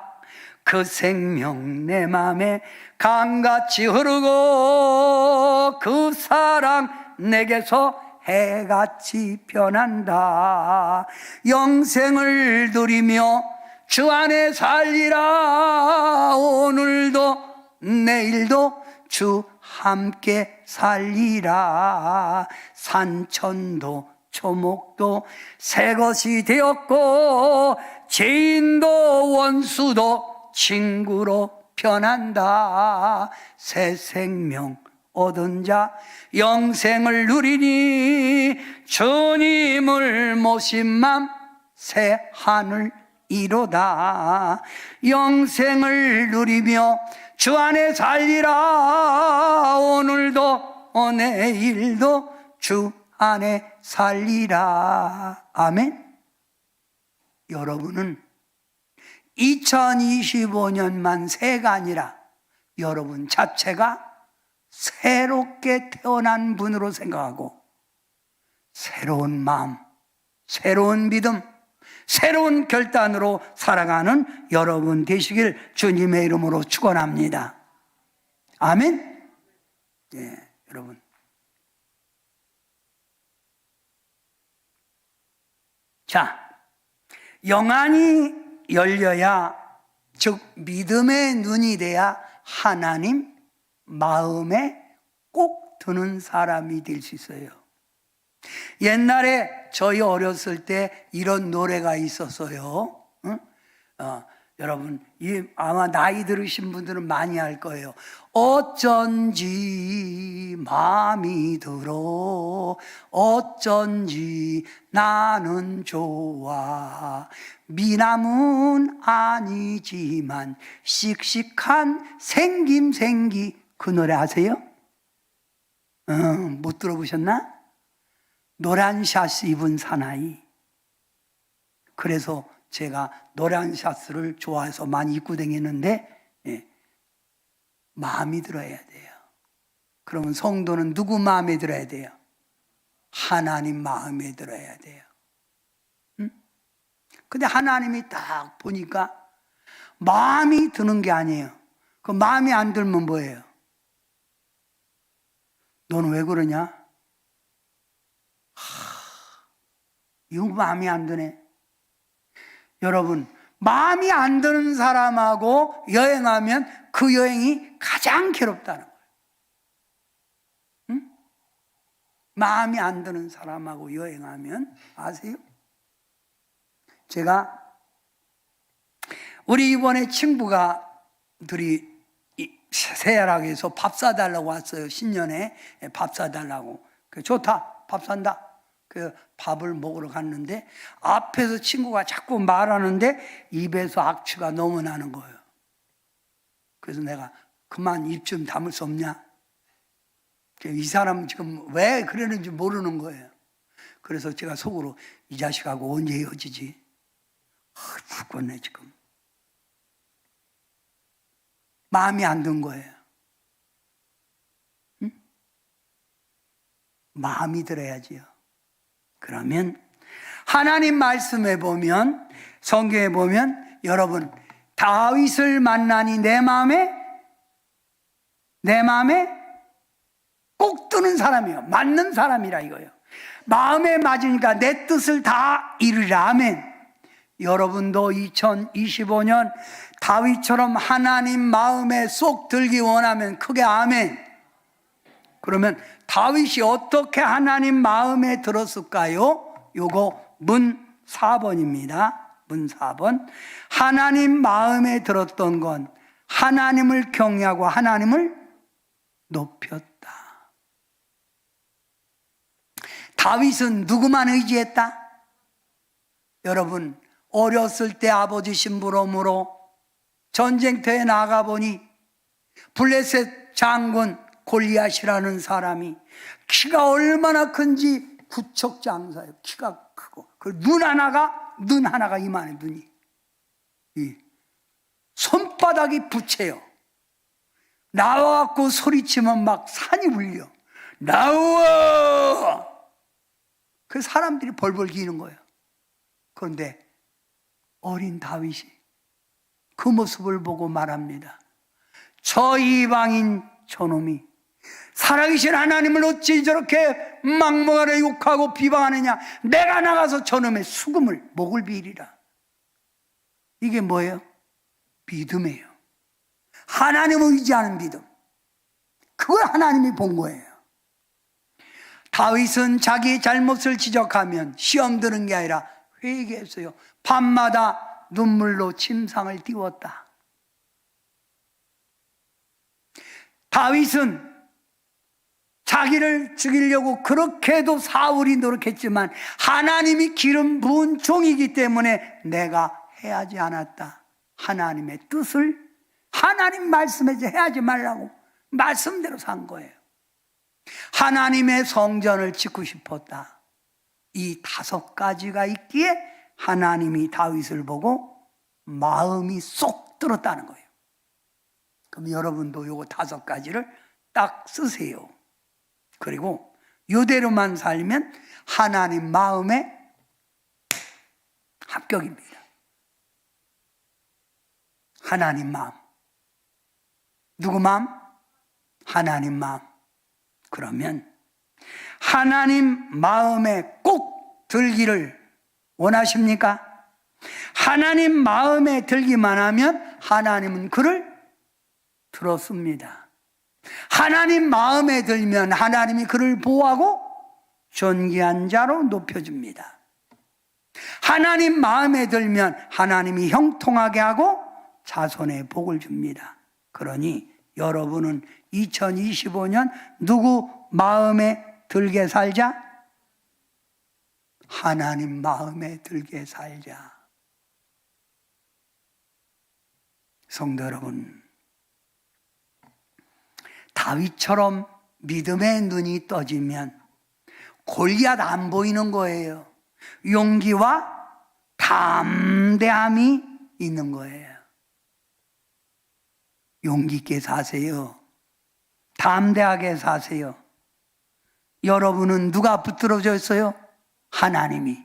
그 생명 내 맘에 강같이 흐르고 그 사랑 내게서 해같이 변한다. 영생을 누리며 주 안에 살리라. 오늘도 내일도 주 함께 살리라. 산천도 초목도 새 것이 되었고 죄인도 원수도 친구로 변한다. 새 생명 얻은 자 영생을 누리니 주님을 모신 맘 새 하늘 이로다. 영생을 누리며 주 안에 살리라. 오늘도 내일도 주 안에 살리라. 아멘. 여러분은 2025년만 새가 아니라 여러분 자체가 새롭게 태어난 분으로 생각하고 새로운 마음, 새로운 믿음, 새로운 결단으로 살아가는 여러분 되시길 주님의 이름으로 축원합니다. 아멘. 예, 여러분 자, 영안이 열려야, 즉 믿음의 눈이 돼야 하나님 마음에 꼭 드는 사람이 될 수 있어요. 옛날에 저희 어렸을 때 이런 노래가 있었어요. 여러분, 아마 나이 들으신 분들은 많이 알 거예요. 어쩐지 마음이 들어, 어쩐지 나는 좋아, 미남은 아니지만 씩씩한 생김생기. 그 노래 아세요? 못 들어보셨나? 노란 샤스 입은 사나이. 그래서 제가 노란 샤스를 좋아해서 많이 입고 다녔는데, 마음이 들어야 돼요. 그러면 성도는 누구 마음에 들어야 돼요? 하나님 마음에 들어야 돼요. 근데 하나님이 딱 보니까 마음이 드는 게 아니에요. 그 마음이 안 들면 뭐예요? 너는 왜 그러냐? 이거 마음이 안 드네. 여러분, 마음이 안 드는 사람하고 여행하면 그 여행이 가장 괴롭다는 거예요. 응? 마음이 안 드는 사람하고 여행하면, 아세요? 제가 우리 이번에 친구가들이 세야락에서 밥 사달라고 왔어요. 신년에 밥 사달라고. 좋다, 밥 산다. 그 밥을 먹으러 갔는데 앞에서 친구가 자꾸 말하는데 입에서 악취가 너무 나는 거예요. 그래서 내가 그만 입 좀 다물 수 없냐? 이 사람 지금 왜 그러는지 모르는 거예요. 그래서 제가 속으로 이 자식하고 언제 헤어지지? 죽겠네 지금. 마음이 안 든 거예요. 응? 마음이 들어야지요. 그러면 하나님 말씀에 보면, 성경에 보면, 여러분 다윗을 만나니 내 마음에 꼭 드는 사람이에요. 맞는 사람이라 이거예요. 마음에 맞으니까 내 뜻을 다 이루리라. 아멘. 여러분도 2025년 다윗처럼 하나님 마음에 쏙 들기 원하면 크게 아멘. 그러면 다윗이 어떻게 하나님 마음에 들었을까요? 요거 문 4번입니다. 문 4번. 하나님 마음에 들었던 건 하나님을 경외하고 하나님을 높였다. 다윗은 누구만 의지했다? 여러분, 어렸을 때 아버지 심부름으로 전쟁터에 나가보니 블레셋 장군 골리앗이라는 사람이 키가 얼마나 큰지 구척장사예요. 키가 크고 그 눈 하나가 이만해. 눈이 이 손바닥이 부채요. 나와갖고 소리치면 막 산이 울려. 나와! 그 사람들이 벌벌 기는 거예요. 그런데 어린 다윗이 그 모습을 보고 말합니다. 저 이방인 저놈이 살아계신 하나님을 어찌 저렇게 막무가내 욕하고 비방하느냐. 내가 나가서 저놈의 수금을 목을 비리라. 이게 뭐예요? 믿음이에요. 하나님을 의지하는 믿음. 그걸 하나님이 본 거예요. 다윗은 자기의 잘못을 지적하면 시험 드는 게 아니라 회개했어요. 밤마다 눈물로 침상을 띄웠다. 다윗은 자기를 죽이려고 그렇게도 사울이 노력했지만 하나님이 기름 부은 종이기 때문에 내가 해하지 않았다. 하나님의 뜻을 하나님 말씀에 해하지 말라고 말씀대로 산 거예요. 하나님의 성전을 짓고 싶었다. 이 5가지가 있기에 하나님이 다윗을 보고 마음이 쏙 들었다는 거예요. 그럼 여러분도 요거 5가지를 딱 쓰세요. 그리고 이대로만 살면 하나님 마음에 합격입니다. 하나님 마음. 누구 마음? 하나님 마음. 그러면 하나님 마음에 꼭 들기를 원하십니까? 하나님 마음에 들기만 하면 하나님은 그를 들었습니다. 하나님 마음에 들면 하나님이 그를 보호하고 존귀한 자로 높여줍니다. 하나님 마음에 들면 하나님이 형통하게 하고 자손의 복을 줍니다. 그러니 여러분은 2025년 누구 마음에 들게 살자? 하나님 마음에 들게 살자. 성도 여러분, 다윗처럼 믿음의 눈이 떠지면 골리앗 안 보이는 거예요. 용기와 담대함이 있는 거예요. 용기 있게 사세요. 담대하게 사세요. 여러분은 누가 붙들어줬어요? 하나님이.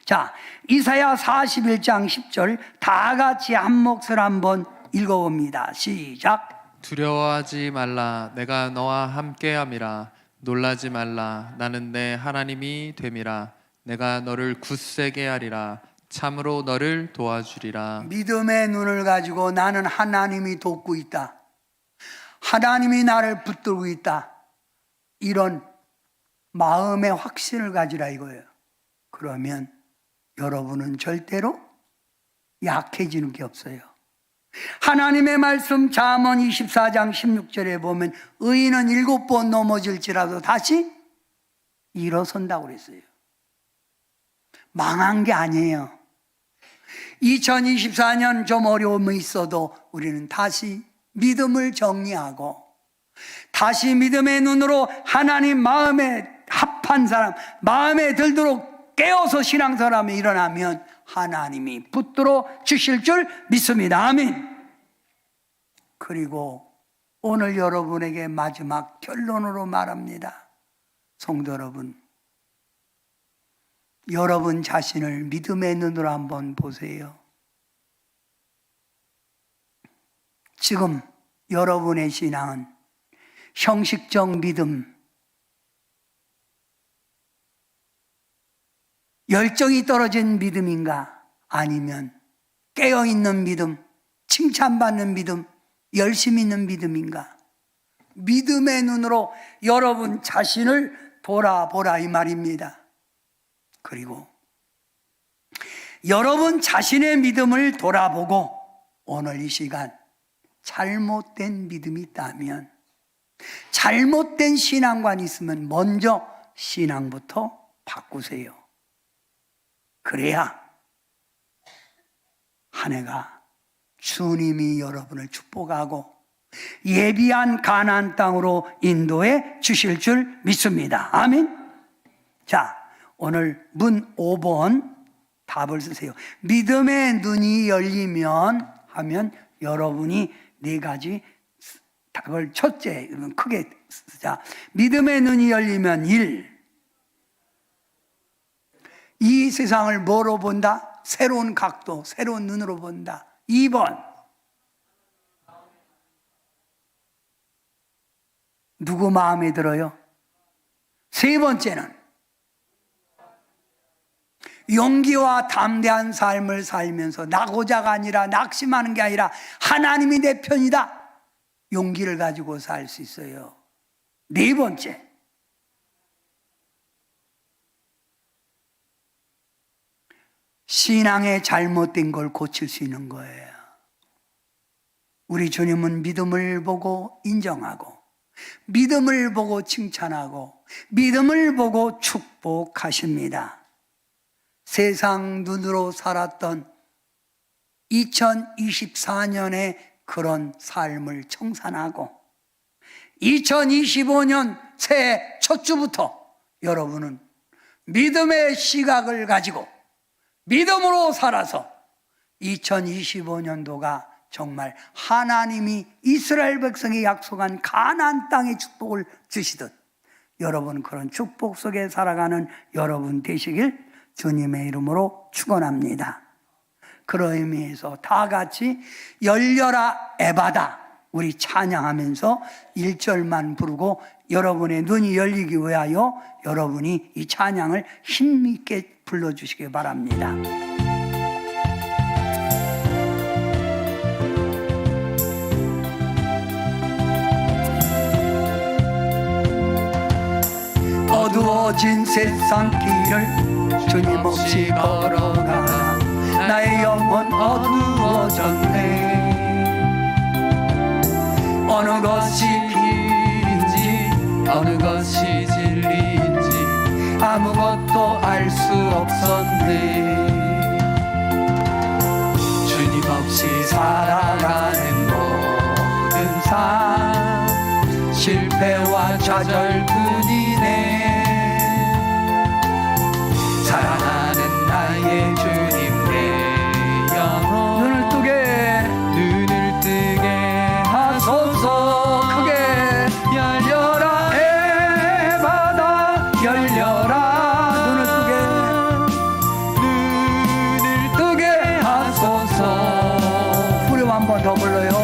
자, 이사야 41장 10절 다 같이 한 몫을 한번 읽어봅니다. 시작. 두려워하지 말라. 내가 너와 함께함이라. 놀라지 말라. 나는 내 하나님이 됨이라. 내가 너를 굳세게 하리라. 참으로 너를 도와주리라. 믿음의 눈을 가지고 나는 하나님이 돕고 있다. 하나님이 나를 붙들고 있다. 이런 마음의 확신을 가지라 이거예요. 그러면 여러분은 절대로 약해지는 게 없어요. 하나님의 말씀 잠언 24장 16절에 보면 의인은 7번 넘어질지라도 다시 일어선다고 그랬어요. 망한 게 아니에요. 2024년 좀 어려움이 있어도 우리는 다시 믿음을 정리하고 다시 믿음의 눈으로 하나님 마음에 합한 사람, 마음에 들도록 깨어서 신앙생활하며 일어나면 하나님이 붙들어 주실 줄 믿습니다. 아멘. 그리고 오늘 여러분에게 마지막 결론으로 말합니다. 성도 여러분, 여러분 자신을 믿음의 눈으로 한번 보세요. 지금 여러분의 신앙은 형식적 믿음, 열정이 떨어진 믿음인가? 아니면 깨어있는 믿음, 칭찬받는 믿음, 열심 있는 믿음인가? 믿음의 눈으로 여러분 자신을 돌아보라 이 말입니다. 그리고 여러분 자신의 믿음을 돌아보고 오늘 이 시간 잘못된 믿음이 있다면, 잘못된 신앙관이 있으면 먼저 신앙부터 바꾸세요. 그래야 한 해가 주님이 여러분을 축복하고 예비한 가나안 땅으로 인도해 주실 줄 믿습니다. 아멘. 자, 오늘 문 5번 답을 쓰세요. 믿음의 눈이 열리면 하면 여러분이 네 가지 답을 첫째 크게 쓰자. 믿음의 눈이 열리면 1. 이 세상을 뭐로 본다? 새로운 각도, 새로운 눈으로 본다. 2번, 누구 마음에 들어요? 세 번째는 용기와 담대한 삶을 살면서 나고자가 아니라 낙심하는 게 아니라 하나님이 내 편이다. 용기를 가지고 살 수 있어요. 네 번째, 신앙의 잘못된 걸 고칠 수 있는 거예요. 우리 주님은 믿음을 보고 인정하고, 믿음을 보고 칭찬하고, 믿음을 보고 축복하십니다. 세상 눈으로 살았던 2024년의 그런 삶을 청산하고 2025년 새해 첫 주부터 여러분은 믿음의 시각을 가지고 믿음으로 살아서 2025년도가 정말 하나님이 이스라엘 백성에 약속한 가나안 땅의 축복을 주시듯 여러분 그런 축복 속에 살아가는 여러분 되시길 주님의 이름으로 축원합니다. 그런 의미에서 다 같이 열려라 에바다 우리 찬양하면서 1절만 부르고 여러분의 눈이 열리기 위하여 여러분이 이 찬양을 힘있게 불러주시기 바랍니다. 어두워진 세상 길을 주님 없이 걸어가나 나의 영혼 어두워졌네. 어느 것이 길인지 어느 것이 진리인지 아무것도 알 수 없었네. 주님 없이 살아가는 모든 삶 실패와 좌절뿐이네. 사랑하는 나의 주님 내 영혼 눈을 뜨게 하소서. 크게 열려라 해바다 열려라. 눈을 뜨게 하소서. 후렴 한 번 더 불러요.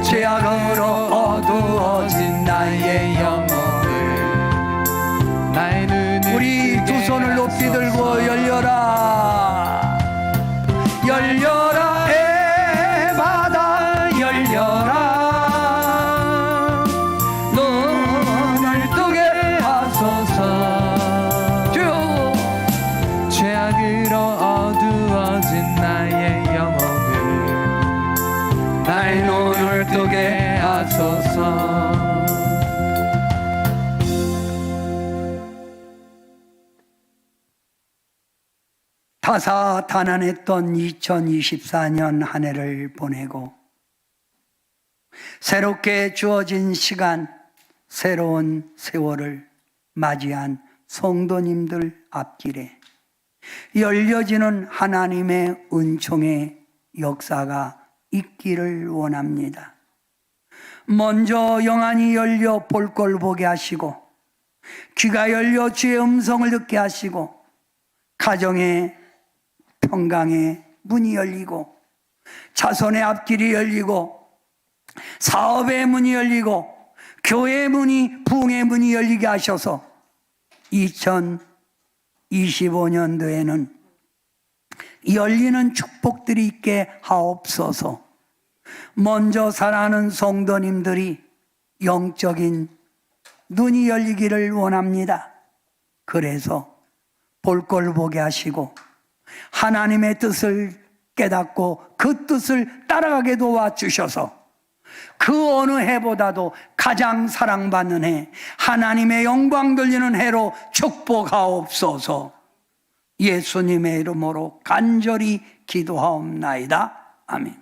죄악으로 어두워진 나의 영혼을 나의 눈을 우리 두 손을 높이 들고 열려라 열려라 해바다 열려라. 눈을 뜨게 하소서. 주여 죄악으로 어두워진 나의 영혼을 나의 눈을 뜨게 하소서. 다사다난했던 2024년 한 해를 보내고 새롭게 주어진 시간, 새로운 세월을 맞이한 성도님들 앞길에 열려지는 하나님의 은총의 역사가 있기를 원합니다. 먼저 영안이 열려 볼 걸 보게 하시고 귀가 열려 주의 음성을 듣게 하시고 가정의 평강의 문이 열리고 자손의 앞길이 열리고 사업의 문이 열리고 교회의 문이 부흥의 문이 열리게 하셔서 2025년도에는 열리는 축복들이 있게 하옵소서. 먼저 사랑하는 성도님들이 영적인 눈이 열리기를 원합니다. 그래서 볼 걸 보게 하시고 하나님의 뜻을 깨닫고 그 뜻을 따라가게 도와주셔서 그 어느 해보다도 가장 사랑받는 해, 하나님의 영광 돌리는 해로 축복하옵소서. 예수님의 이름으로 간절히 기도하옵나이다. 아멘.